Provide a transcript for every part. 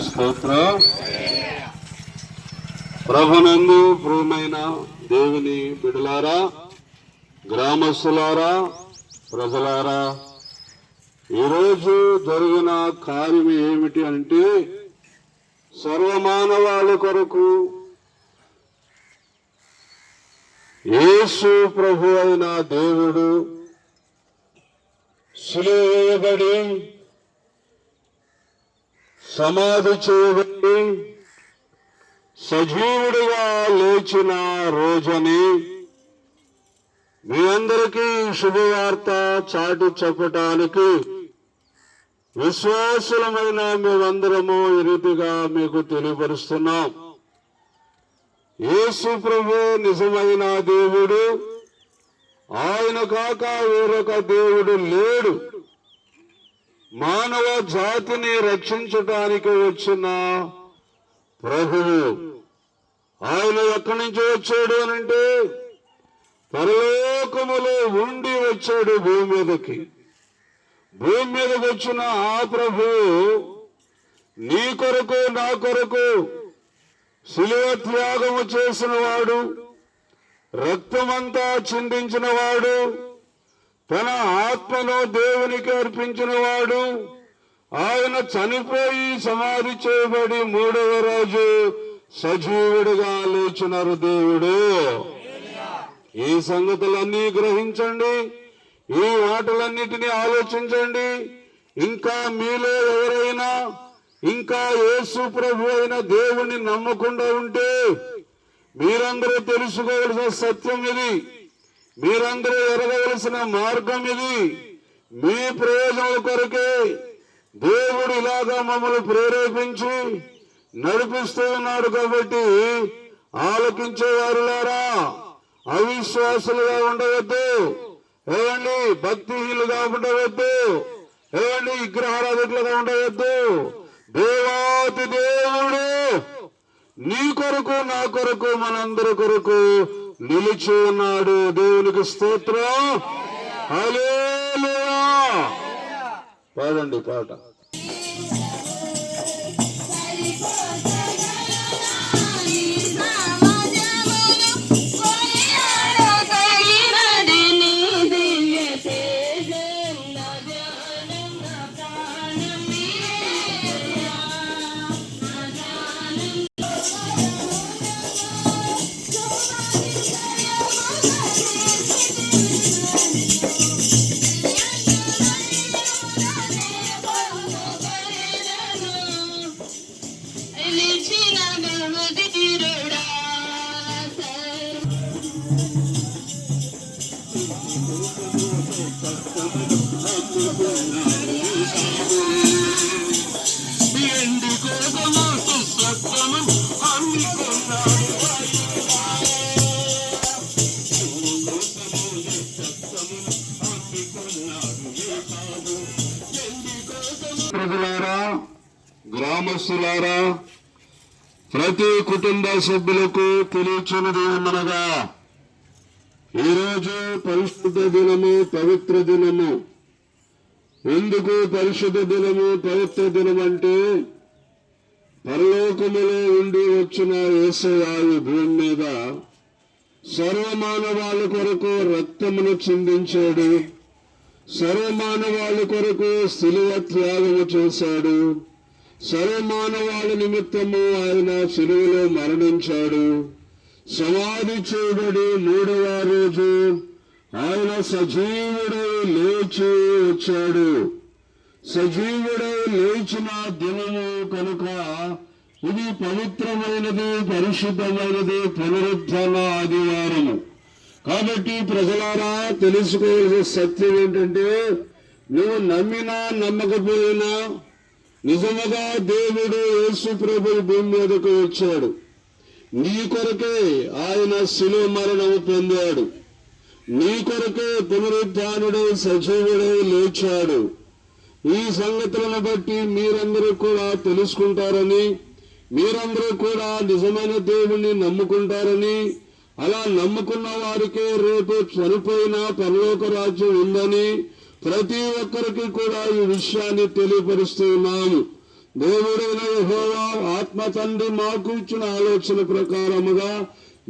స్తోత్రం. ప్రభునందు ప్రియమైన దేవుని బిడ్డలారా, గ్రామస్తులారా, ప్రజలారా, ఈరోజు జరిగిన కార్యం ఏమిటి అంటే సర్వమానవాళి కొరకు యేసు ప్రభు అయిన దేవుడు సిలువ వేయబడి సమాధి చేయబడి సజీవుడిగా లేచిన రోజని మీ అందరికీ శుభవార్త చాటి చెప్పటానికి విశ్వాసులమైన మేమందరము ఈ రీతిగా మీకు తెలియపరుస్తున్నాం. యేసు ప్రభు నిజమైన దేవుడు, ఆయన కాక వేరొక దేవుడు లేడు. మానవ జాతిని రక్షించటానికి వచ్చిన ప్రభువు. ఆయన ఎక్కడి నుంచి వచ్చాడు అనంటే పరలోకములో ఉండి వచ్చాడు భూమి మీదకి. భూమి మీదకి వచ్చిన ఆ ప్రభువు నీ కొరకు నా కొరకు శిలువ త్యాగము చేసిన వాడు, రక్తమంతా చిందించిన వాడు, తన ఆత్మను దేవునికి అర్పించిన వాడు, ఆయన చనిపోయి సమాధి చేయబడి మూడవ రోజు సజీవుడిగా లేచినారు దేవుడు. ఈ సంగతులన్నీ గ్రహించండి, ఈ మాటలన్నిటినీ ఆలోచించండి. ఇంకా మీలో ఎవరైనా ఇంకా యేసు ప్రభు అయిన దేవుణ్ణి నమ్మకుండా ఉంటే మీరందరూ తెలుసుకోవలసిన సత్యం ఇది, మీరందరూ ఎరగవలసిన మార్గం ఇది. మీ ప్రయోజనాల కొరకే దేవుడు ఇలాగా మమ్మల్ని ప్రేరేపించి నడిపిస్తూ ఉన్నాడు. కాబట్టి ఆలకించేవారులారా, అవిశ్వాసులుగా ఉండవద్దు, ఏమండి భక్తిహీనులుగా ఉండవద్దు, ఏమండి విగ్రహారాధకులుగా ఉండవద్దు. దేవాతి దేవుడు నీ కొరకు నా కొరకు మనందరి కొరకు నిలిచి ఉన్నాడు. దేవునికి స్తోత్రం. హల్లెలూయా. పాడండి పాట. ప్రజలారా, గ్రామస్తులారా, ప్రతి కుటుంబ సభ్యులకు తెలియచున్నది ఏమనగా ఈరోజు పరిశుద్ధ దినము, పవిత్ర దినము. ఎందుకు పరిశుద్ధ దినము, పవిత్ర దినం అంటే పరలోకములో ఉండి వచ్చిన యేసయ్య భూమి మీద సర్వమానవాళ్ళ కొరకు రక్తమును చిందించాడు, సర్వమానవాళ్ళ కొరకు శిలువ త్యాగము చేశాడు, సర్వమానవాళ్ళ నిమిత్తము ఆయన శిలువలో మరణించాడు. సమాధి చేయబడి మూడవ రోజు ఆయన సజీవుడై లేచి వచ్చాడు. సజీవుడై లేచిన దినము కనుక ఇది పవిత్రమైనది, పరిశుద్ధమైనది, పునరుత్థాన ఆదివారము. కాబట్టి ప్రజలారా, తెలుసుకోవాల్సిన సత్యం ఏంటంటే నువ్వు నమ్మినా నమ్మకపోయినా నిజముగా దేవుడు యేసు ప్రభు భూమి మీదకు వచ్చాడు. నీ కొరకే ఆయన శిలువ మరణము పొందాడు, నీ కొరకే పునరుత్థానుడై సజీవుడై లేచాడు. ఈ సంగతులను బట్టి మీరందరూ కూడా తెలుసుకుంటారని, మీరందరూ కూడా నిజమైన దేవుణ్ణి నమ్ముకుంటారని, అలా నమ్ముకున్న వారికే రేపు చనిపోయిన పరలోక రాజ్యం ఉందని ప్రతి ఒక్కరికి కూడా ఈ విషయాన్ని తెలియపరుస్తూ ఉన్నాము. దేవుడైన యెహోవా ఆత్మ తండ్రి మాకు ఇచ్చిన ఆలోచన ప్రకారముగా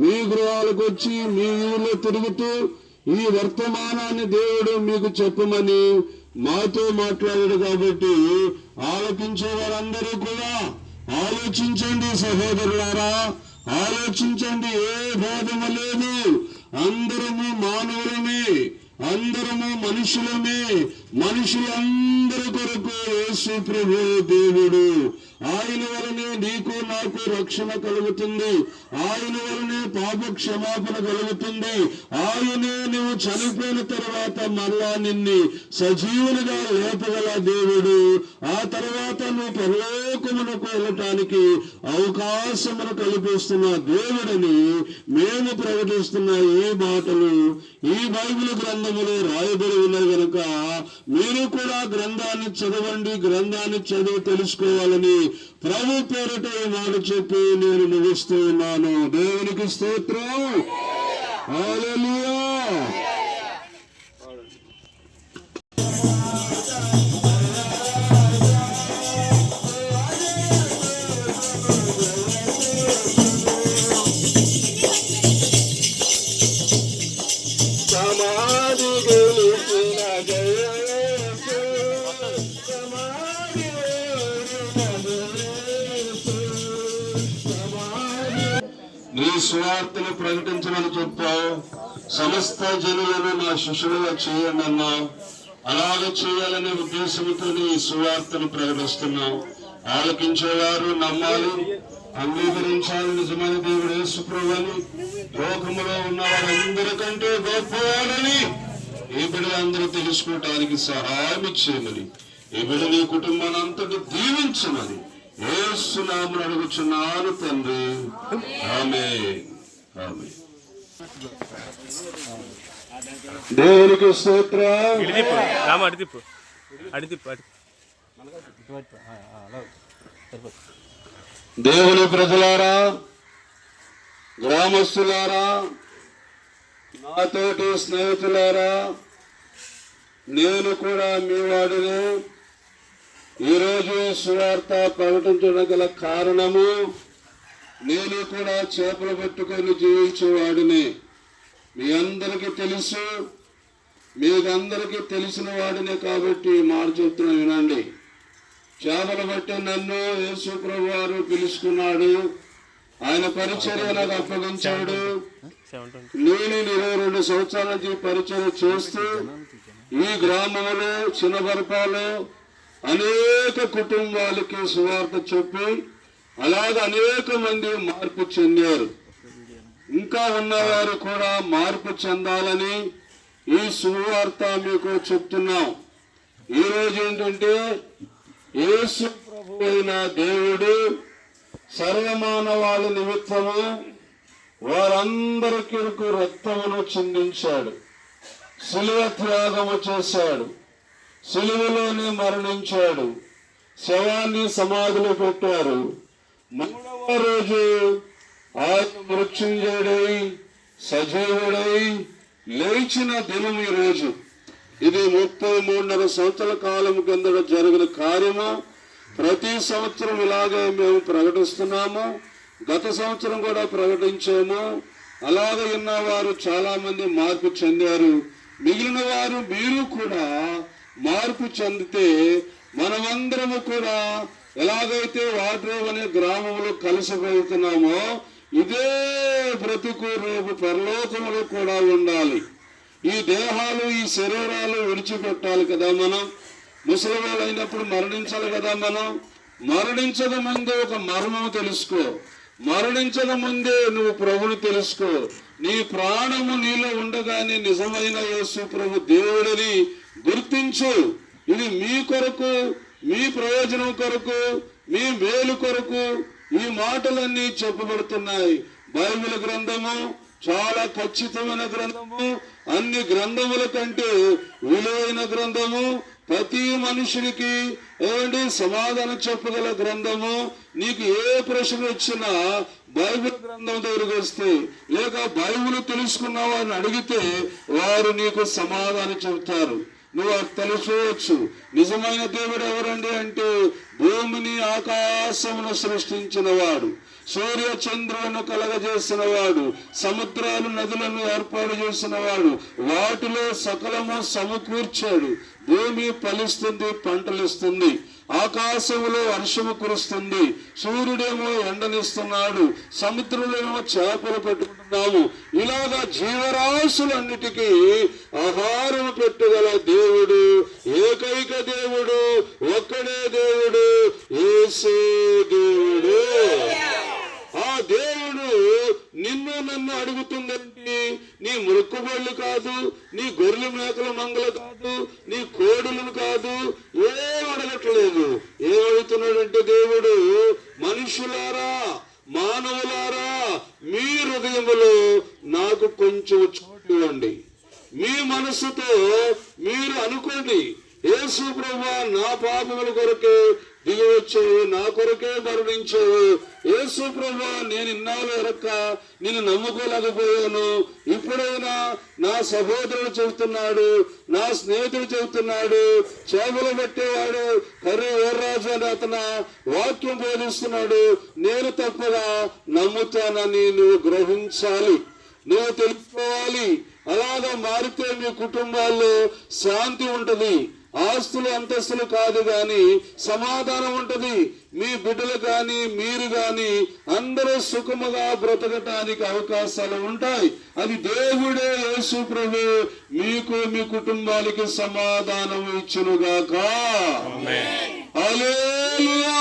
మీ గృహాలకు వచ్చి మీ ఊళ్ళో తిరుగుతూ ఈ వర్తమానాన్ని దేవుడు మీకు చెప్పమని మాతో మాట్లాడాడు. కాబట్టి ఆలకించే వారందరూ కూడా ఆలోచించండి సహోదరులారా, ఆలోచించండి. ఏ భేదము లేదు, అందరము మానవులమే, అందరము మనుషులమే. మనుషులందరి కొరకు యేసు ప్రభు దేవుడు. ఆయన వలనే నీకు నాకు రక్షణ కలుగుతుంది, ఆయన వలనే పాప క్షమాపణ కలుగుతుంది. ఆయనే నువ్వు చనిపోయిన తర్వాత మళ్ళా నిన్ను సజీవునిగా లేపగల దేవుడు. ఆ తర్వాత నువ్వు పరలోకమునకు వెళ్ళటానికి అవకాశమును కల్పిస్తున్న దేవుడని మేము ప్రకటిస్తున్న ఈ మాటలు ఈ బైబిల్ గ్రంథములో రాయబడి ఉన్నాయి కనుక మీరు కూడా గ్రంథాన్ని చదవండి, గ్రంథాన్ని చదివి తెలుసుకోవాలని ప్రభు పేరిట ఈ మాట చెప్పి నేను ముగిస్తూ ఉన్నాను. దేవునికి స్తోత్రం. హల్లెలూయా. నీ సువార్తను ప్రకటించమని చెప్పావు. సమస్త జనులను నా శిష్యులుగా చేయండి అన్నావు. అలాగ చేయాలనే ఉద్దేశంతో నీ సువార్తను ప్రకటిస్తున్నావు. ఆలకించేవారు నమ్మాలి, అంగీకరించాలి. నిజమైన దేవుడు యేసు ప్రభువని, లోకములో ఉన్న వారందరికంటే గొప్పవాడని ఈ బిడ్డలందరూ తెలుసుకోవటానికి సహాయం ఇచ్చేయమని, ఈ బిడ్డ నీ కుటుంబాన్ని అంతటి దీవించమని యేసు నామమున అడుగుచున్నాను తండ్రి. ఆమేన్. ఆమేన్. దేవునికి స్తోత్రం. దేవుని ప్రజలారా, గ్రామస్తులారా, నాతోటి స్నేహితులారా, నేను కూడా మీ వాడిని. ఈరోజు సువార్త ప్రకటించడం గల కారణము, నేను కూడా చేపలు పట్టుకొని జీవించేవాడిని. మీ అందరికీ తెలుసు, మీకందరికీ తెలిసిన వాడినే కాబట్టి మాట చెప్తున్నా వినండి. చేపలు పట్టి నన్ను యేసు ప్రభు వారు పిలుచుకున్నాడు, ఆయన పరిచర్య నాకు అప్పగించాడు. నేను 22 సంవత్సరాల నుంచి పరిచర్య చేస్తూ ఈ గ్రామంలో చిన్నబరపాలో అనేక కుటుంబాలకి సువార్త చెప్పి అలాగే అనేక మంది మార్పు చెందారు. ఇంకా ఉన్నవారు కూడా మార్పు చెందాలని ఈ సువార్త మీకు చెప్తున్నాం. ఈరోజు ఏంటంటే యేసు ప్రభు అయిన దేవుడు సర్వమానవాళి నిమిత్తము వారందరికీ రక్తమును చిందించాడు, శిలువ త్యాగము చేశాడు, శిలువలోనే మరణించాడు, శవాన్ని సమాధిలో పెట్టారు. 3వ రోజు ఆయన మృత్యుంజయుడై సజీవుడై లేచిన దినం ఈ రోజు. ఇది 33.5 సంవత్సరాల కాలం కింద జరిగిన కార్యము. ప్రతి సంవత్సరం ఇలాగే మేము ప్రకటిస్తున్నాము. గత సంవత్సరం కూడా ప్రకటించాము. అలాగే ఉన్నవారు చాలా మంది మార్పు చెందారు. మిగిలిన వారు మీరు కూడా మార్పు చెందితే మనమందరము కూడా ఎలాగైతే వాడ్రేవ్ అనే గ్రామంలో కలిసిపోతున్నామో ఇదే బ్రతుకు రేపు పరలోకములో కూడా ఉండాలి. ఈ దేహాలు, ఈ శరీరాలు విడిచిపెట్టాలి కదా. మనం ముసలివాళ్ళు అయినప్పుడు మరణించాలి కదా. మనం మరణించక ముందే ఒక మర్మం తెలుసుకో. మరణించక ముందే నువ్వు ప్రభుని తెలుసుకో. నీ ప్రాణము నీలో ఉండగానే నిజమైన యేసు ప్రభు దేవుడిని గుర్తించు. ఇది మీ కొరకు, మీ ప్రయోజనం కొరకు, మీ మేలు కొరకు ఈ మాటలన్నీ చెప్పబడుతున్నాయి. బైబిల్ గ్రంథము చాలా ఖచ్చితమైన గ్రంథము, అన్ని గ్రంథముల కంటే విలువైన గ్రంథము, ప్రతి మనుషునికి ఏమండి సమాధానం చెప్పగల గ్రంథము. నీకు ఏ ప్రశ్న వచ్చినా బైబిల్ గ్రంథం దగ్గరికి వస్తే, లేక బైబిల్ తెలుసుకున్న వారిని అడిగితే వారు నీకు సమాధానం చెబుతారు. నువ్వు తెలుసుకోవచ్చు. నిజమైన దేవుడు ఎవరండి అంటే భూమిని ఆకాశమును సృష్టించిన వాడు, సూర్య చంద్రులను కలగజేసిన వాడు, సముద్రాలు నదులను ఏర్పాటు చేసిన వాడు, వాటిలో సకలము సమకూర్చాడు. భూమి ఫలిస్తుంది, పంటలిస్తుంది, ఆకాశంలో వర్షము కురుస్తుంది, సూర్యుడేమో ఎండనిస్తున్నాడు, సముద్రంలో చేపలు పెట్టుకుంటున్నాము. ఇలాగా జీవరాశులన్నిటికీ ఆహారం పెట్టుగల దేవుడు, ఏకైక దేవుడు, ఒక్కడే దేవుడు, యేసు దేవుడు. ఆ దేవుడు నిన్ను నన్ను అడుగుతుందండి. నీ మొక్కుబళ్ళు కాదు, నీ గొర్రెల మేకల మంగళ కాదు, నీ కోడులను కాదు, ఏం అడగట్లేదు. ఏమడుగుతున్నాడంటే దేవుడు, మనుషులారా, మానవులారా, మీ హృదయములో నాకు కొంచెం చోటు ఇవ్వండి. మీ మనసుతో మీరు అనుకోండి, యేసు ప్రభువా నా పాపముల కొరకే దిగివచ్చావు, నా కొరకే మరణించావు. యేసు ప్రభువా నేను ఇన్నాళ్ళు ఎరక్క నిన్ను నమ్ముకోలేకపోయాను. ఇప్పుడైనా నా సహోదరుడు చెబుతున్నాడు, నా స్నేహితుడు చెబుతున్నాడు, చేపలు పెట్టేవాడు కర్రీ వీర్రాజు అని అతను వాక్యం బోధిస్తున్నాడు, నేను తప్పగా నమ్ముతానని నువ్వు గ్రహించాలి, నువ్వు తెలుసుకోవాలి. అలాగా మారితే మీ కుటుంబాల్లో శాంతి ఉంటది. ఆస్తులు అంతస్తులు కాదు గాని సమాధానం ఉంటది. మీ బిడ్డలు గాని మీరు గాని అందరూ సుఖముగా బ్రతకటానికి అవకాశాలు ఉంటాయి. అది దేవుడే యేసు ప్రభు మీకు మీ కుటుంబాలకి సమాధానం ఇచ్చునుగాక. హల్లెలూయా.